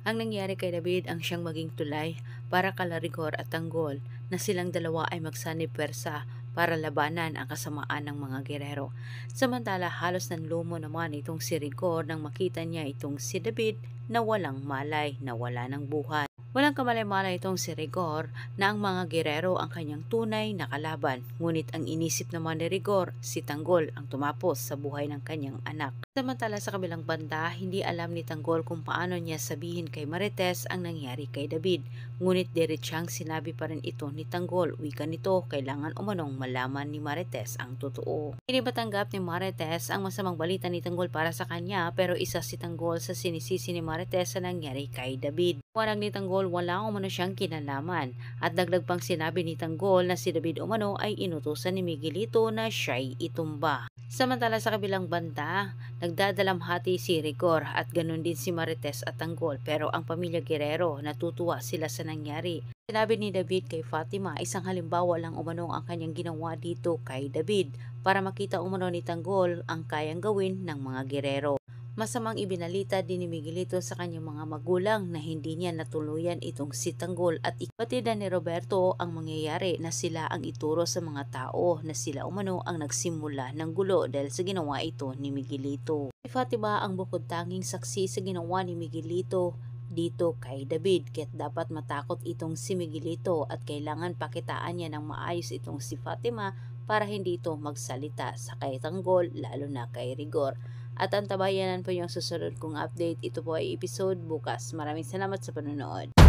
Ang nangyari kay David ang siyang maging tulay para kala Rigor at Tanggol na silang dalawa ay magsanib pwersa para labanan ang kasamaan ng mga gerero. Samantala halos nanlumo naman itong si Rigor nang makita niya itong si David na walang malay, na wala ng buhay. Walang kamalay-malay itong si Rigor na ang mga gerero ang kanyang tunay na kalaban. Ngunit ang inisip naman ni Rigor, si Tanggol ang tumapos sa buhay ng kanyang anak. Samantala sa kabilang banda, hindi alam ni Tanggol kung paano niya sabihin kay Marites ang nangyari kay David. Ngunit diretsang sinabi pa rin ito ni Tanggol. Wika nito, kailangan umanong malaman ni Marites ang totoo. Hindi ba tanggap ni Marites ang masamang balita ni Tanggol para sa kanya, pero isa si Tanggol sa sinisisi ni Marites sa nangyari kay David. Wanag ni Tanggol wala umano siyang kinalaman at dagdag pang sinabi ni Tanggol na si David umano ay inutusan ni Miguelito na siya'y itumba. Samantala sa kabilang banda, nagdadalamhati si Rigor at ganun din si Marites at Tanggol, pero ang pamilya Guerrero natutuwa sila sa nangyari. Sinabi ni David kay Fatima, isang halimbawa lang umano ang kanyang ginawa dito kay David para makita umano ni Tanggol ang kayang gawin ng mga Guerrero. Masamang ibinalita din ni Miguelito sa kanyang mga magulang na hindi niya natuluyan itong si Tanggol at ipatidan ni Roberto ang mangyayari na sila ang ituro sa mga tao na sila umano ang nagsimula ng gulo dahil sa ginawa ito ni Miguelito. Si Fatima ang bukod tanging saksi sa ginawa ni Miguelito dito kay David, kaya't dapat matakot itong si Miguelito at kailangan pakitaan niya ng maayos itong si Fatima para hindi ito magsalita sa kay Tanggol lalo na kay Rigor. At antabayanan po yung susunod kong update. Ito po ay episode bukas. Maraming salamat sa panonood.